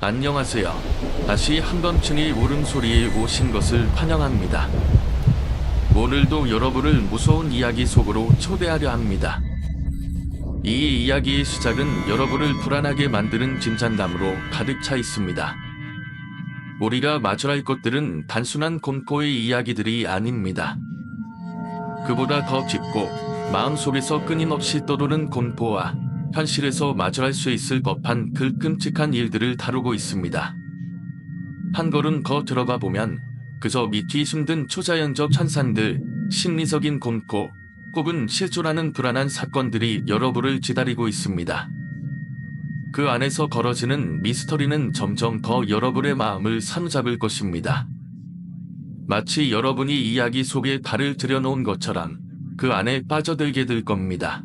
안녕하세요. 다시 한밤중의 울음소리에 오신 것을 환영합니다. 오늘도 여러분을 무서운 이야기 속으로 초대하려 합니다. 이 이야기의 시작은 여러분을 불안하게 만드는 진짠감으로 가득 차 있습니다. 우리가 마주할 것들은 단순한 공포의 이야기들이 아닙니다. 그보다 더 깊고 마음속에서 끊임없이 떠도는 공포와 현실에서 마주할 수 있을 법한 그 끔찍한 일들을 다루고 있습니다. 한 걸음 더 들어가 보면 그저 밑이 숨든 초자연적 현상들, 심리적인 공포, 혹은 실존하는 불안한 사건들이 여러분을 기다리고 있습니다. 그 안에서 벌어지는 미스터리는 점점 더 여러분의 마음을 사로잡을 것입니다. 마치 여러분이 이야기 속에 발을 들여놓은 것처럼 그 안에 빠져들게 될 겁니다.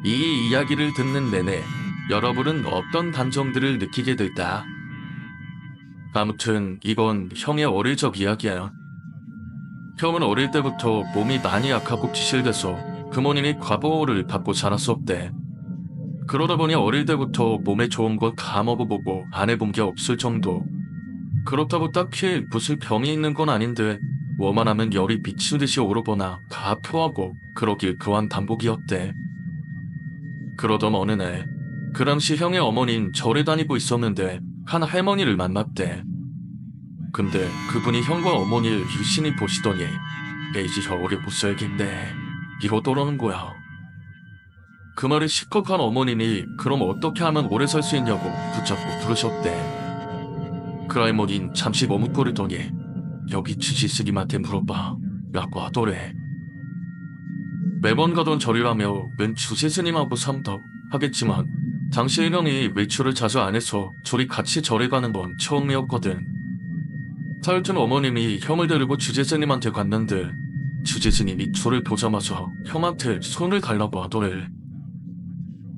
이 이야기를 듣는 내내 여러분은 어떤 감정들을 느끼게 될까? 아무튼 이건 형의 어릴 적 이야기야. 형은 어릴 때부터 몸이 많이 약하고 기실돼서 부모님이 과보호를 받고 자랐었대. 그러다 보니 어릴 때부터 몸에 좋은 거 다 먹어보고 안 해본 게 없을 정도. 그렇다고 딱히 무슨 병이 있는 건 아닌데 뭐만 하면 열이 비치듯이 오르거나 다 토하고 그러길 그완 반복이었대. 그러던 어느 날 그 당시 형의 어머니는 절에 다니고 있었는데 한 할머니를 만났대. 근데 그분이 형과 어머니를 유심히 보시더니 에이지 저 오래 못 살겠네 이러더라는 거야. 그 말에 시겁한 어머니니 그럼 어떻게 하면 오래 살 수 있냐고 붙잡고 부르셨대. 그 할머니는 잠시 머뭇거리더니 여기 주지스님한테 물어봐 라고 하더래. 매번 가던 절이라며 웬 주지스님하고 삼덕 하겠지만 당시 형이 외출을 자주 안 해서 둘이 같이 절에 가는 건 처음이었거든. 하여튼 어머님이 형을 데리고 주지스님한테 갔는데 주지스님이 저를 보자마자 형한테 손을 달라고 하더래.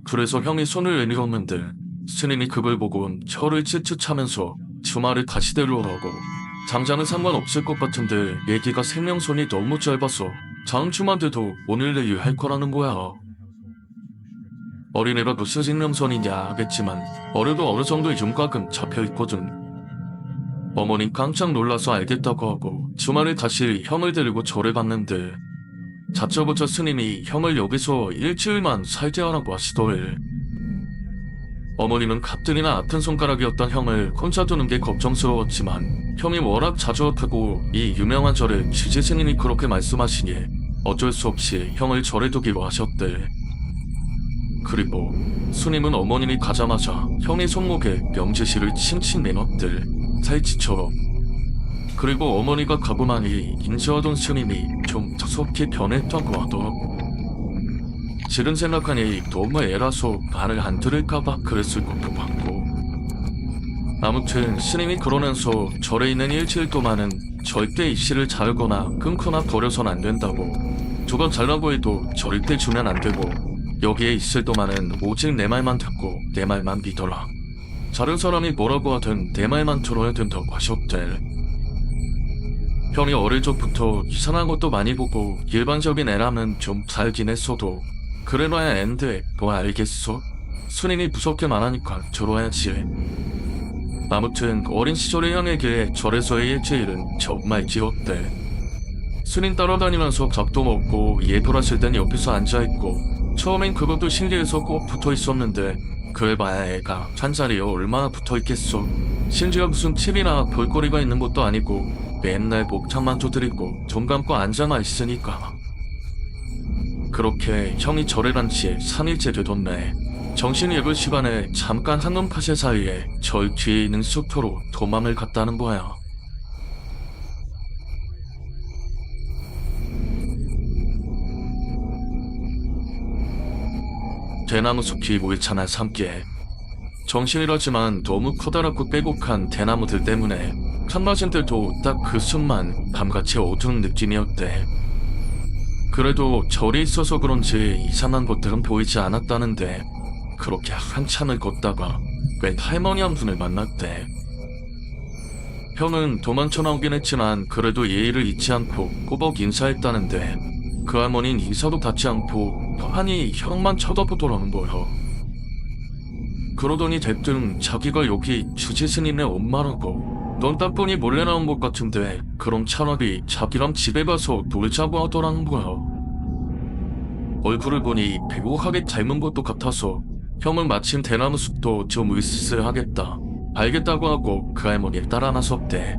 그래서 형이 손을 내밀었는데 스님이 그걸 보고 혀를 칠칠차면서 주말에 다시 데려오라고. 당장은 상관없을 것 같은데 얘기가 생명선이 너무 짧아서 다음 주만 돼도 오늘 내일 할 거라는 거야. 어린애가 무슨 생명선이냐 하겠지만 어려도 어느 정도의 윤곽은 잡혀있거든. 어머님 깜짝 놀라서 알겠다고 하고 주말에 다시 형을 데리고 절에 갔는데 자쩌부터 스님이 형을 여기서 일주일만 살게 하라고 하시더래. 어머님은 갑들이나 아픈 손가락이었던 형을 혼자 두는 게 걱정스러웠지만 형이 워낙 자주 아프고 이 유명한 절에 주지스님이 그렇게 말씀하시니 어쩔 수 없이 형을 절에 두기로 하셨대. 그리고 스님은 어머님이 가자마자 형의 손목에 명제실을 칭칭 내놨대. 살치처럼. 그리고 어머니가 가고 나니 인지하던 스님이 좀 무섭게 변했다고 하더라고. 지금 생각하니 너무 애라서 말을 안 들을까봐 그랬을 것도 같고. 아무튼 스님이 그러면서 절에 있는 일주일 동안은 절대 입시를 자르거나 끊거나 버려선 안 된다고. 두 번 잘라고 해도 절대 주면 안 되고 여기에 있을 동안은 오직 내 말만 듣고 내 말만 믿어라. 다른 사람이 뭐라고 하든 내 말만 들어야 된다고 하셨대. 형이 어릴 적부터 이상한 것도 많이 보고 일반적인 애라면 좀 살긴 했어도 그래놔야 앤데 뭐 알겠어? 스님이 무섭게 말하니까 들어야지. 아무튼 어린 시절의 형에게 절에서의 일주일은 정말 길었대. 스님 따라다니면서 밥도 먹고 예불하실 땐 옆에서 앉아있고 처음엔 그것도 신기해서 꼭 붙어있었는데 그걸 봐야 애가 한 자리에 얼마나 붙어있겠어. 심지어 무슨 TV나 볼거리가 있는 것도 아니고 맨날 목탁만 두드리고 눈 감고 앉아만 있으니까. 그렇게 형이 절에 간 지 3일째 되던 날 정신 예불 시간에 잠깐 한눈 파실 사이에 절 뒤에 있는 숲으로 도망을 갔다는 거야. 대나무 숲이 모이찬한 산길. 정신이라지만 너무 커다랗고 빼곡한 대나무들 때문에 칸마진들도 딱 그 숲만 밤같이 어두운 느낌이었대. 그래도 절이 있어서 그런지 이상한 것들은 보이지 않았다는데 그렇게 한참을 걷다가 웬 할머니 한 분을 만났대. 형은 도망쳐 나오긴 했지만 그래도 예의를 잊지 않고 꼬박 인사했다는데 그 할머니는 인사도 닿지 않고 빤히 형만 쳐다보더라는 거야. 그러더니 대뜸 자기가 여기 주지스님의 엄마라고. 넌 딱 보니 몰래 나온 것 같은데 그럼 차라리 자기랑 집에 가서 놀자고 하더라는 거야. 얼굴을 보니 배고하게 닮은 것도 같아서 형은 마침 대나무 숲도 좀 으스스하겠다. 알겠다고 하고 그 할머니에 따라 나섰대.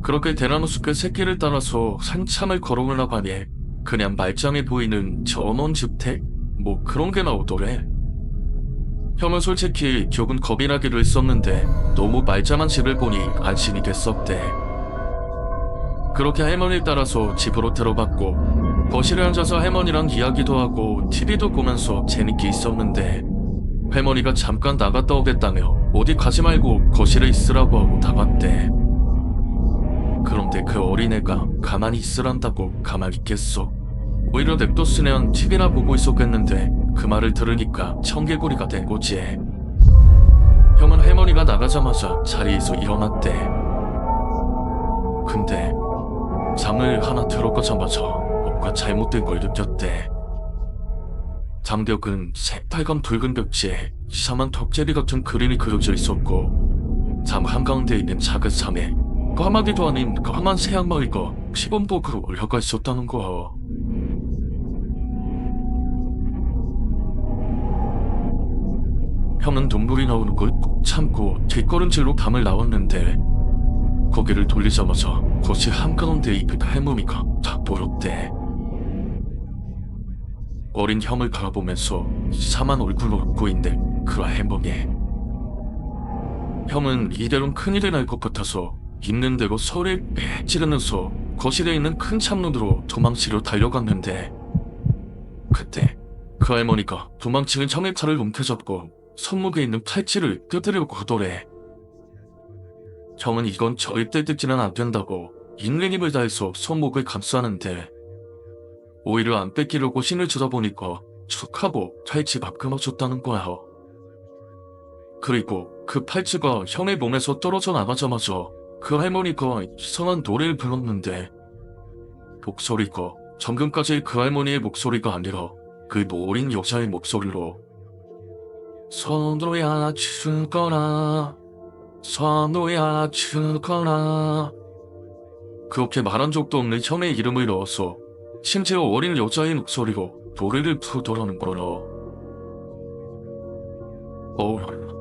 그렇게 대나무 숲의 새길을 따라서 한참을 걸어올라가니 그냥 말짱해 보이는 전원주택? 뭐 그런 게 나오더래. 형은 솔직히 조금 겁이 나기도 했었는데 너무 말짱한 집을 보니 안심이 됐었대. 그렇게 할머니를 따라서 집으로 들어갔고 거실에 앉아서 할머니랑 이야기도 하고 TV도 보면서 재밌게 있었는데 할머니가 잠깐 나갔다 오겠다며 어디 가지 말고 거실에 있으라고 하고 나갔대. 그런데 그 어린애가 가만히 있으란다고 가만히 있겠어. 오히려 냅뒀으면 TV나 보고 있었겠는데 그 말을 들으니까 청개구리가 된 거지. 형은 할머니가 나가자마자 자리에서 일어났대. 근데 잠을 하나 들어가자마자 뭔가 잘못된 걸 느꼈대. 장벽은 새빨간 붉은 벽지에 이상한 덕제비 같은 그림이 그려져 있었고 잠 한가운데 있는 작은 섬에 까마귀도 아닌 까만 새 한 마리가 시범복으로 올라가 있었다는 거야. 형은 눈물이 나오는 걸 꾹 참고 뒷걸음질로 담을 나왔는데 고개를 돌리자마자 거실 한가운데 입힌 할머니가 딱 보였대. 어린 형을 바라보면서 이상한 얼굴로 웃고 있는 그 할머니. 형은 이대로는 큰일이 날 것 같아서 있는 대로 소리를 빽 지르면서 거실에 있는 큰 창문으로 도망치려 달려갔는데 그때 그 할머니가 도망치는 형의 차를 움켜잡고 손목에 있는 팔찌를 뜯으려고 하더래. 형은 이건 절대 뜯지는 안 된다고 있는 힘을 다해서 손목을 감싸는데 오히려 안 뺏기려고 힘을 주다 보니까 툭 하고 팔찌가 끊어졌다는 거야. 그리고 그 팔찌가 형의 몸에서 떨어져 나가자마자 그 할머니가 이상한 노래를 불렀는데 목소리가 정금까지 그 할머니의 목소리가 아니라 그 노린 여자의 목소리로 선우야 죽어라 선우야 죽어라 그렇게 말한 적도 없는 형의 이름을 넣어서 심지어 어린 여자의 목소리로 노래를 부르더라는 거라.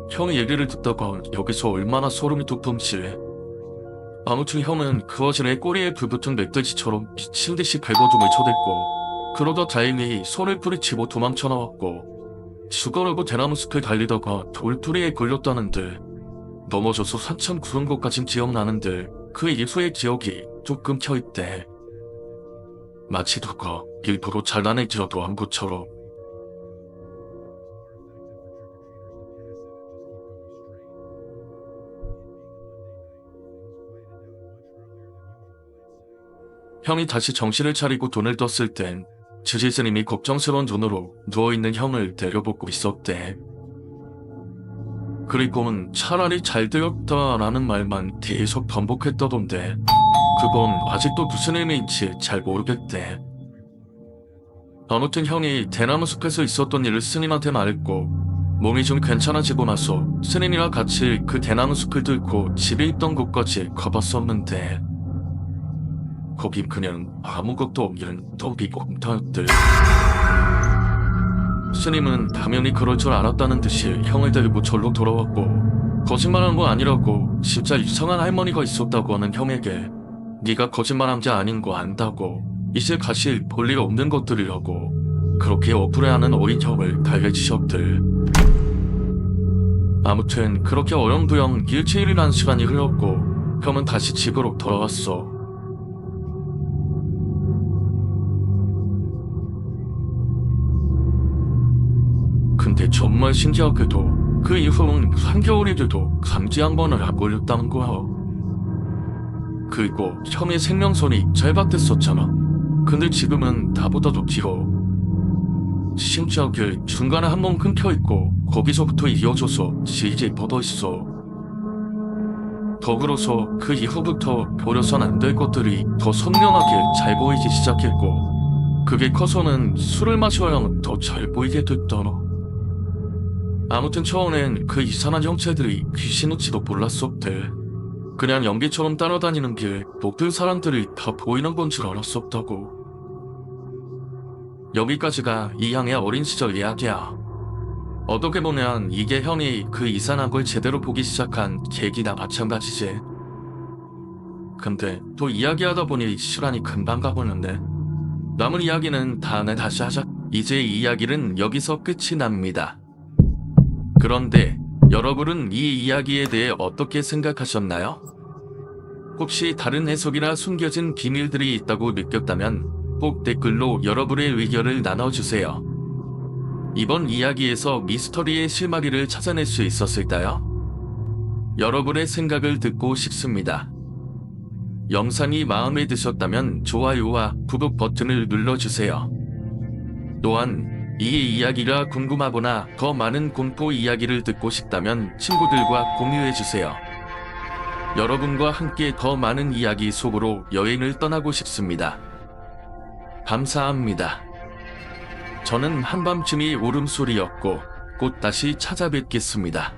형의 얘기를 듣다가 여기서 얼마나 소름이 돋던지. 아무튼 형은 그 어진의 꼬리에 불붙은 멧돼지처럼 미친듯이 발버둥을 쳐댔고 그러다 다행히 손을 뿌리치고 도망쳐 나왔고 죽어라고 대나무 숲을 달리다가 돌투리에 걸렸다는데 넘어져서 산참 구른 것까진 기억나는데 그 이후의 기억이 쭉 끊겨있대. 마치 누가 일부러 잘라내지라도 한 것처럼. 형이 다시 정신을 차리고 돈을 떴을 땐 주지스님이 걱정스러운 눈으로 누워있는 형을 내려보고 있었대. 그리고는 차라리 잘 되었다라는 말만 계속 반복했다던데 그건 아직도 무슨 의미인지 잘 모르겠대. 아무튼 형이 대나무 숲에서 있었던 일을 스님한테 말했고 몸이 좀 괜찮아지고 나서 스님이랑 같이 그 대나무 숲을 뚫고 집에 있던 곳까지 가봤었는데 거긴 그냥 아무것도 없는 텅빈 공터였대. 스님은 당연히 그럴 줄 알았다는 듯이 형을 데리고 절로 돌아왔고 거짓말한 거 아니라고 진짜 이상한 할머니가 있었다고 하는 형에게 네가 거짓말한 게 아닌 거 안다고 이제 다시 볼 일 없는 것들이라고 그렇게 억울해하는 어린 형을 달래주셨들. 아무튼 그렇게 어영부영 일주일이란 시간이 흘렀고 형은 다시 집으로 돌아왔어. 근데 정말 신기하게도 그 이후는 한겨울이 돼도 감기 한 번을 안 걸렸다는 거야. 그리고 형의 생명선이 짧았댔었잖아. 근데 지금은 나보다도 길어. 심지어 중간에 한 번 끊겨있고 거기서부터 이어져서 질질 뻗어있어. 더불어서 그 이후부터 버려선 안 될 것들이 더 선명하게 잘 보이기 시작했고 그게 커서는 술을 마셔야 더 잘 보이게 됐더라. 아무튼 처음엔 그 이상한 형체들이 귀신일지도 몰랐었대. 그냥 연기처럼 따라다니는 게 녹들 사람들이 다 보이는 건 줄 알았었다고. 여기까지가 이 양의 어린 시절 이야기야. 어떻게 보면 이게 형이 그 이상한 걸 제대로 보기 시작한 계기나 마찬가지지. 근데 또 이야기하다 보니 시간이 금방 가버렸네. 남은 이야기는 다음에 다시 하자. 이제 이 이야기는 여기서 끝이 납니다. 그런데 여러분은 이 이야기에 대해 어떻게 생각하셨나요? 혹시 다른 해석이나 숨겨진 비밀들이 있다고 느꼈다면 꼭 댓글로 여러분의 의견을 나눠주세요. 이번 이야기에서 미스터리의 실마리를 찾아낼 수 있었을까요? 여러분의 생각을 듣고 싶습니다. 영상이 마음에 드셨다면 좋아요와 구독 버튼을 눌러주세요. 또한 이 이야기가 궁금하거나 더 많은 공포 이야기를 듣고 싶다면 친구들과 공유해주세요. 여러분과 함께 더 많은 이야기 속으로 여행을 떠나고 싶습니다. 감사합니다. 저는 한밤중이 울음소리였고 곧 다시 찾아뵙겠습니다.